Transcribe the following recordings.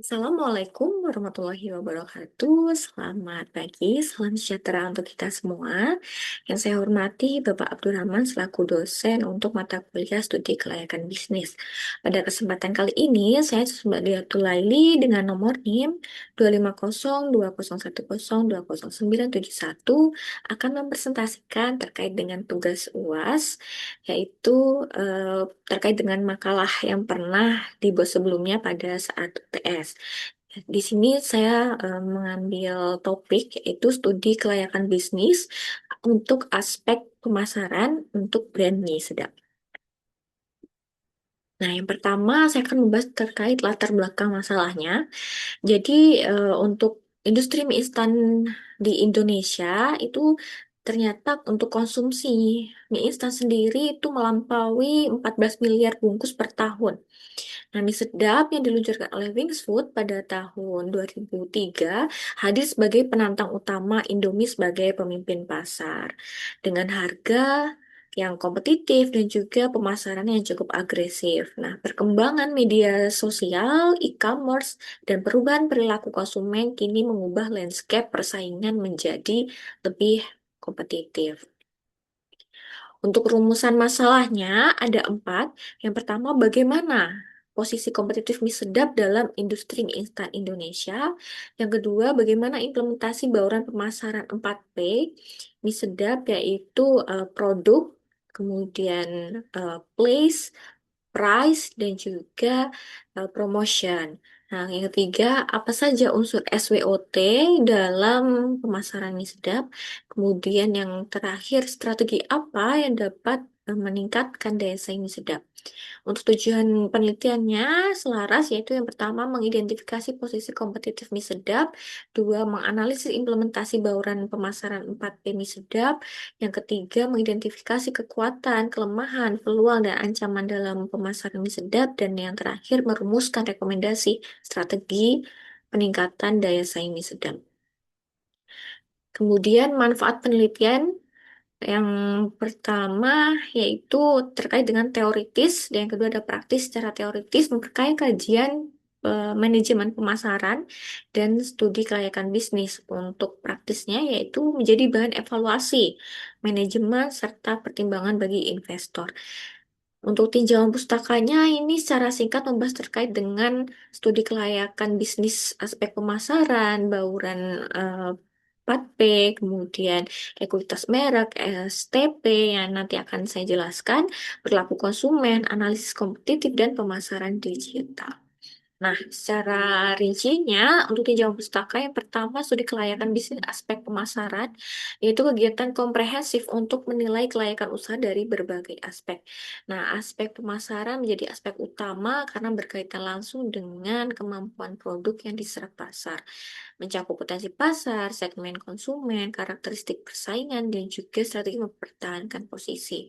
Assalamualaikum warahmatullahi wabarakatuh. Selamat pagi, salam sejahtera untuk kita semua. Yang saya hormati Bapak Abdurrahman selaku dosen untuk mata kuliah studi kelayakan bisnis. Pada kesempatan kali ini, saya Mbak Diatul Laili dengan nomor NIM 2502010209171 akan mempresentasikan terkait dengan tugas UAS, yaitu terkait dengan makalah yang pernah dibuat sebelumnya pada saat UTS. Di sini saya mengambil topik yaitu studi kelayakan bisnis untuk aspek pemasaran untuk brand mie sedap. Nah, yang pertama saya akan membahas terkait latar belakang masalahnya. Jadi untuk industri mie instan di Indonesia itu ternyata untuk konsumsi mie instan sendiri itu melampaui 14 miliar bungkus per tahun. Nah, mie sedap yang diluncurkan oleh Wings Food pada tahun 2003 hadir sebagai penantang utama Indomie sebagai pemimpin pasar. Dengan harga yang kompetitif dan juga pemasaran yang cukup agresif. Nah, perkembangan media sosial, e-commerce, dan perubahan perilaku konsumen kini mengubah landscape persaingan menjadi lebih kompetitif. Untuk rumusan masalahnya ada empat. Yang pertama, bagaimana posisi kompetitif mie sedap dalam industri mie instan Indonesia. Yang kedua, bagaimana implementasi bauran pemasaran 4P mie sedap, yaitu produk, kemudian place, price, dan juga promotion. Nah, yang ketiga, apa saja unsur SWOT dalam pemasaran mie sedap? Kemudian yang terakhir, strategi apa yang dapat meningkatkan daya saing mie sedap? Untuk tujuan penelitiannya selaras, yaitu yang pertama mengidentifikasi posisi kompetitif mie sedap, dua menganalisis implementasi bauran pemasaran 4P mie sedap, yang ketiga mengidentifikasi kekuatan, kelemahan, peluang, dan ancaman dalam pemasaran mie sedap, dan yang terakhir merumuskan rekomendasi strategi peningkatan daya saing mie sedap. Kemudian manfaat penelitian yang pertama yaitu terkait dengan teoritis, dan yang kedua ada praktis. Secara teoritis memperkaya kajian manajemen pemasaran dan studi kelayakan bisnis. Untuk praktisnya yaitu menjadi bahan evaluasi manajemen serta pertimbangan bagi investor. Untuk tinjauan pustakanya ini secara singkat membahas terkait dengan studi kelayakan bisnis aspek pemasaran, bauran 4P, kemudian ekuitas merek, STP yang nanti akan saya jelaskan, perilaku konsumen, analisis kompetitif, dan pemasaran digital. Nah, secara rincinya, untuk tinjauan pustaka yang pertama studi kelayakan bisnis aspek pemasaran, yaitu kegiatan komprehensif untuk menilai kelayakan usaha dari berbagai aspek. Nah, aspek pemasaran menjadi aspek utama karena berkaitan langsung dengan kemampuan produk yang diserap pasar, mencakup potensi pasar, segmen konsumen, karakteristik persaingan, dan juga strategi mempertahankan posisi.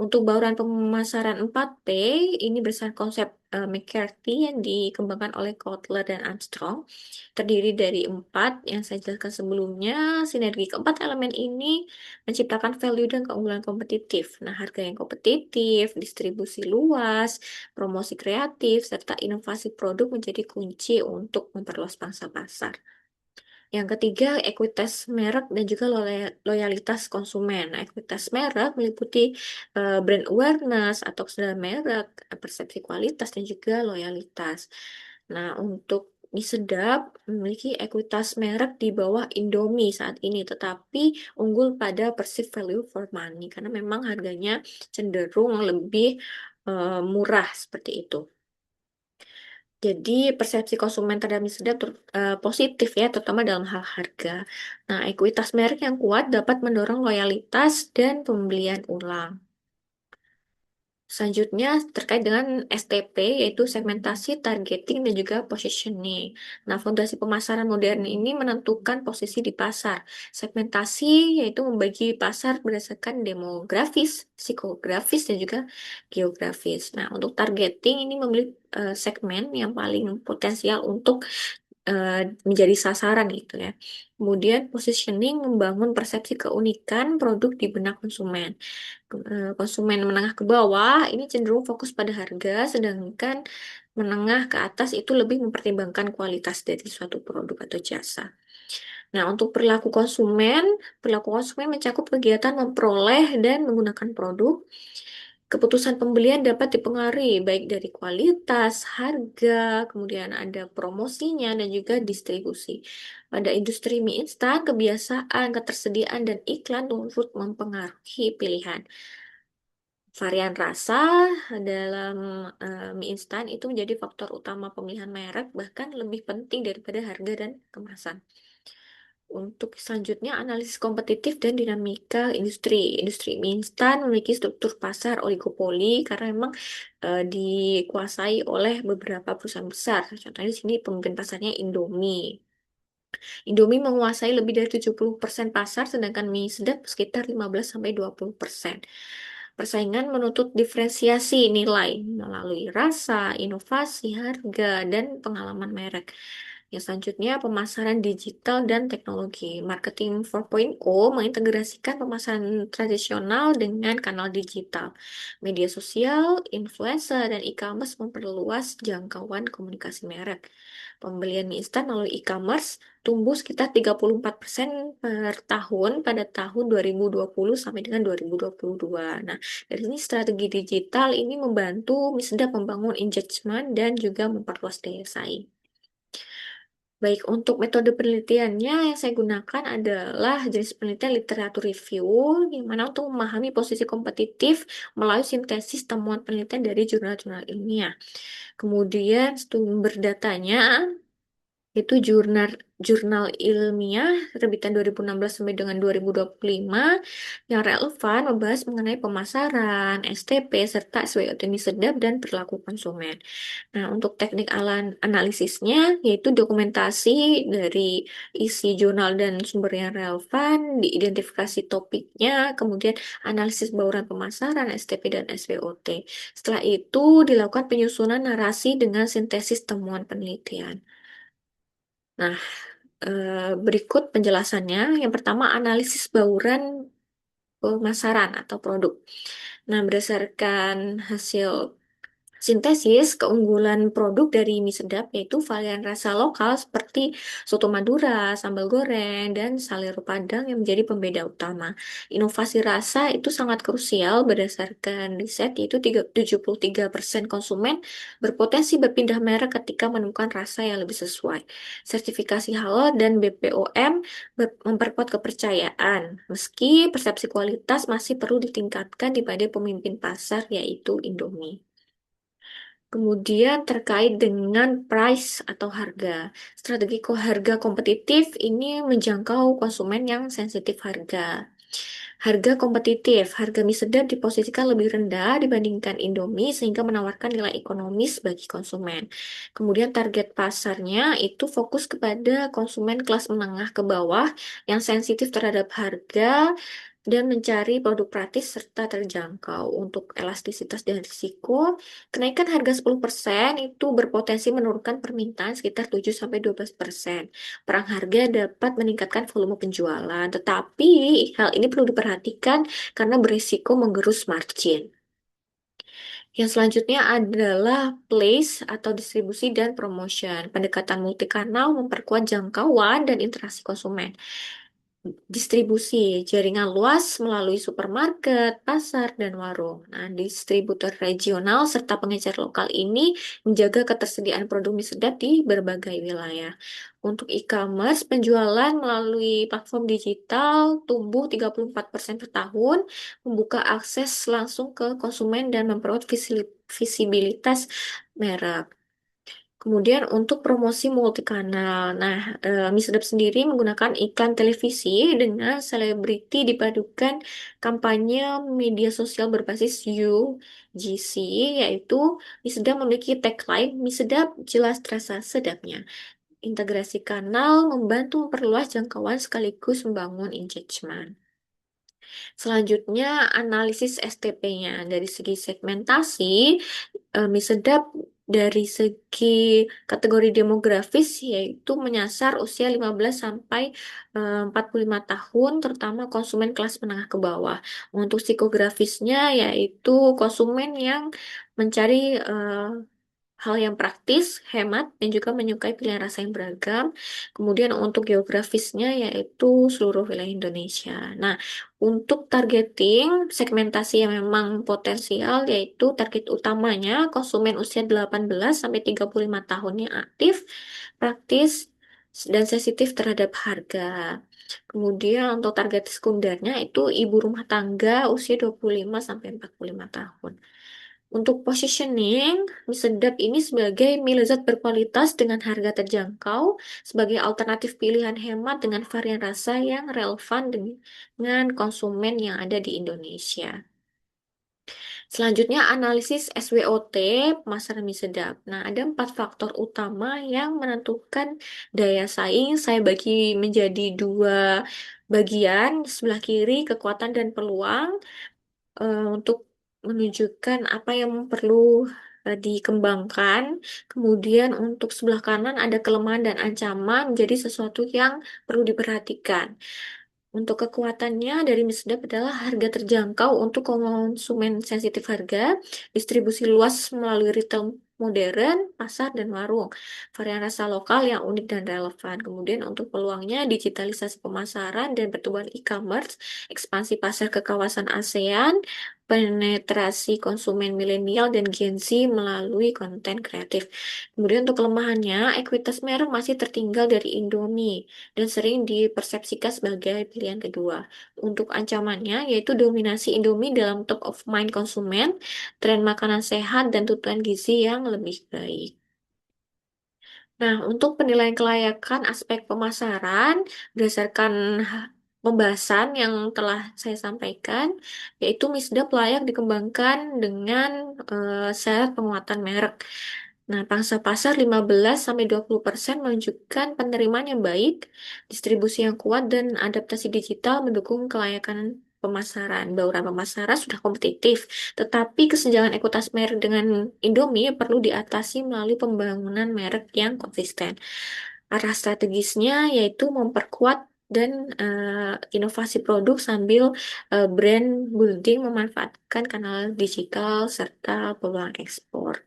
Untuk bauran pemasaran 4P, ini berdasarkan konsep McCarthy yang dikembangkan oleh Kotler dan Armstrong, terdiri dari empat yang saya jelaskan sebelumnya. Sinergi keempat elemen ini menciptakan value dan keunggulan kompetitif. Nah, harga yang kompetitif, distribusi luas, promosi kreatif, serta inovasi produk menjadi kunci untuk memperluas pangsa pasar. Yang ketiga, ekuitas merek dan juga loyalitas konsumen. Nah, ekuitas merek meliputi brand awareness atau kesenangan merek, persepsi kualitas, dan juga loyalitas. Nah, untuk mie sedap memiliki ekuitas merek di bawah Indomie saat ini, tetapi unggul pada perceived value for money karena memang harganya cenderung lebih murah seperti itu. Jadi persepsi konsumen terhadap mie sedap positif ya, terutama dalam hal harga. Nah, ekuitas merek yang kuat dapat mendorong loyalitas dan pembelian ulang. Selanjutnya terkait dengan STP, yaitu segmentasi, targeting, dan juga positioning. Nah, fondasi pemasaran modern ini menentukan posisi di pasar. Segmentasi yaitu membagi pasar berdasarkan demografis, psikografis, dan juga geografis. Nah, untuk targeting ini memilih segmen yang paling potensial untuk eh, menjadi sasaran gitu ya. Kemudian positioning membangun persepsi keunikan produk di benak konsumen. Konsumen menengah ke bawah ini cenderung fokus pada harga, sedangkan menengah ke atas itu lebih mempertimbangkan kualitas dari suatu produk atau jasa. Nah, untuk perilaku konsumen mencakup kegiatan memperoleh dan menggunakan produk. Keputusan pembelian dapat dipengaruhi baik dari kualitas, harga, kemudian ada promosinya dan juga distribusi. Pada industri mie instan, kebiasaan, ketersediaan, dan iklan turut mempengaruhi pilihan. Varian rasa dalam mie instan itu menjadi faktor utama pemilihan merek, bahkan lebih penting daripada harga dan kemasan. Untuk selanjutnya, analisis kompetitif dan dinamika industri. Industri mie instan memiliki struktur pasar oligopoli karena memang dikuasai oleh beberapa perusahaan besar. Contohnya di sini pemimpin pasarnya Indomie. Indomie menguasai lebih dari 70% pasar, sedangkan mie sedap sekitar 15-20%. Persaingan menuntut diferensiasi nilai melalui rasa, inovasi, harga, dan pengalaman merek. Yang selanjutnya, pemasaran digital dan teknologi. Marketing 4.0 mengintegrasikan pemasaran tradisional dengan kanal digital. Media sosial, influencer, dan e-commerce memperluas jangkauan komunikasi merek. Pembelian mie instan melalui e-commerce tumbuh sekitar 34% per tahun pada tahun 2020 sampai dengan 2022. Nah, dari sini strategi digital ini membantu mie sedap membangun engagement dan juga memperluas daya saing. Baik, untuk metode penelitiannya yang saya gunakan adalah jenis penelitian literatur review, yang mana untuk memahami posisi kompetitif melalui sintesis temuan penelitian dari jurnal-jurnal ilmiah. Kemudian sumber datanya itu jurnal jurnal ilmiah terbitan 2016 sampai dengan 2025 yang relevan membahas mengenai pemasaran, STP, serta SWOT mie sedap dan perilaku konsumen. Nah, untuk teknik analisisnya yaitu dokumentasi dari isi jurnal dan sumber yang relevan, diidentifikasi topiknya, kemudian analisis bauran pemasaran, STP dan SWOT. Setelah itu dilakukan penyusunan narasi dengan sintesis temuan penelitian. Nah, berikut penjelasannya. Yang pertama, analisis bauran pemasaran atau produk. Nah, berdasarkan hasil sintesis, keunggulan produk dari mie sedap yaitu varian rasa lokal seperti soto Madura, sambal goreng, dan salero Padang yang menjadi pembeda utama. Inovasi rasa itu sangat krusial berdasarkan riset yaitu 73% konsumen berpotensi berpindah merek ketika menemukan rasa yang lebih sesuai. Sertifikasi halal dan BPOM memperkuat kepercayaan, meski persepsi kualitas masih perlu ditingkatkan daripada pemimpin pasar yaitu Indomie. Kemudian terkait dengan price atau harga. Strategi harga kompetitif ini menjangkau konsumen yang sensitif harga. Harga kompetitif, harga mie sedap diposisikan lebih rendah dibandingkan Indomie sehingga menawarkan nilai ekonomis bagi konsumen. Kemudian target pasarnya itu fokus kepada konsumen kelas menengah ke bawah yang sensitif terhadap harga dan mencari produk praktis serta terjangkau. Untuk elastisitas dan risiko, kenaikan harga 10% itu berpotensi menurunkan permintaan sekitar 7-12%. Perang harga dapat meningkatkan volume penjualan, tetapi hal ini perlu diperhatikan karena berisiko menggerus margin. Yang selanjutnya adalah place atau distribusi dan promotion. Pendekatan multikanal memperkuat jangkauan dan interaksi konsumen. Distribusi jaringan luas melalui supermarket, pasar, dan warung. Nah, distributor regional serta pengecer lokal ini menjaga ketersediaan produk mie sedap di berbagai wilayah. Untuk e-commerce, penjualan melalui platform digital tumbuh 34% per tahun, membuka akses langsung ke konsumen dan memperkuat visibilitas merek. Kemudian untuk promosi multikanal, nah mie sedap sendiri menggunakan iklan televisi dengan selebriti dipadukan kampanye media sosial berbasis UGC, yaitu mie sedap memiliki tagline mie sedap jelas terasa sedapnya. Integrasi kanal membantu memperluas jangkauan sekaligus membangun engagement. Selanjutnya, analisis STP-nya. Dari segi segmentasi, mie sedap dari segi kategori demografis yaitu menyasar usia 15 sampai 45 tahun, terutama konsumen kelas menengah ke bawah. Untuk psikografisnya yaitu konsumen yang mencari hal yang praktis, hemat, dan juga menyukai pilihan rasa yang beragam. Kemudian untuk geografisnya yaitu seluruh wilayah Indonesia. Nah, untuk targeting, segmentasi yang memang potensial yaitu target utamanya konsumen usia 18 sampai 35 tahun yang aktif, praktis, dan sensitif terhadap harga. Kemudian untuk target sekundernya itu ibu rumah tangga usia 25 sampai 45 tahun. Untuk positioning, mie sedap ini sebagai mie lezat berkualitas dengan harga terjangkau, sebagai alternatif pilihan hemat dengan varian rasa yang relevan dengan konsumen yang ada di Indonesia. Selanjutnya, analisis SWOT pemasaran mie sedap. Nah, ada 4 faktor utama yang menentukan daya saing. Saya bagi menjadi 2 bagian, sebelah kiri kekuatan dan peluang untuk menunjukkan apa yang perlu dikembangkan. Kemudian untuk sebelah kanan ada kelemahan dan ancaman, jadi sesuatu yang perlu diperhatikan. Untuk kekuatannya dari mie sedap adalah harga terjangkau untuk konsumen sensitif harga, distribusi luas melalui retail modern, pasar, dan warung, varian rasa lokal yang unik dan relevan. Kemudian untuk peluangnya digitalisasi pemasaran dan pertumbuhan e-commerce, ekspansi pasar ke kawasan ASEAN, penetrasi konsumen milenial dan Gen Z melalui konten kreatif. Kemudian untuk kelemahannya, ekuitas merek masih tertinggal dari Indomie dan sering dipersepsikan sebagai pilihan kedua. Untuk ancamannya, yaitu dominasi Indomie dalam top of mind konsumen, tren makanan sehat, dan tuntutan gizi yang lebih baik. Nah, untuk penilaian kelayakan aspek pemasaran berdasarkan pembahasan yang telah saya sampaikan, yaitu mie sedap layak dikembangkan dengan syarat penguatan merek. Nah, pangsa pasar 15-20% menunjukkan penerimaan yang baik, distribusi yang kuat, dan adaptasi digital mendukung kelayakan pemasaran. Bauran pemasaran sudah kompetitif, tetapi kesenjangan ekuitas merek dengan Indomie perlu diatasi melalui pembangunan merek yang konsisten. Arah strategisnya yaitu memperkuat dan inovasi produk sambil brand building memanfaatkan kanal digital serta peluang ekspor.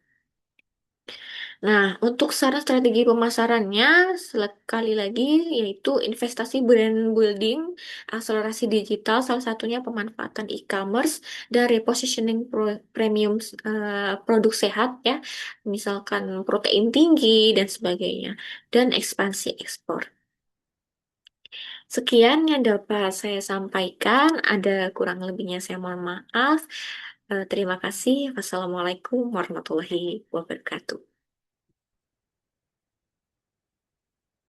Nah, untuk saran strategi pemasarannya, sekali lagi, yaitu investasi brand building, akselerasi digital, salah satunya pemanfaatan e-commerce, dan repositioning premium produk sehat, ya, misalkan protein tinggi, dan sebagainya, dan ekspansi ekspor. Sekian yang dapat saya sampaikan, ada kurang lebihnya saya mohon maaf. Terima kasih. Wassalamualaikum warahmatullahi wabarakatuh.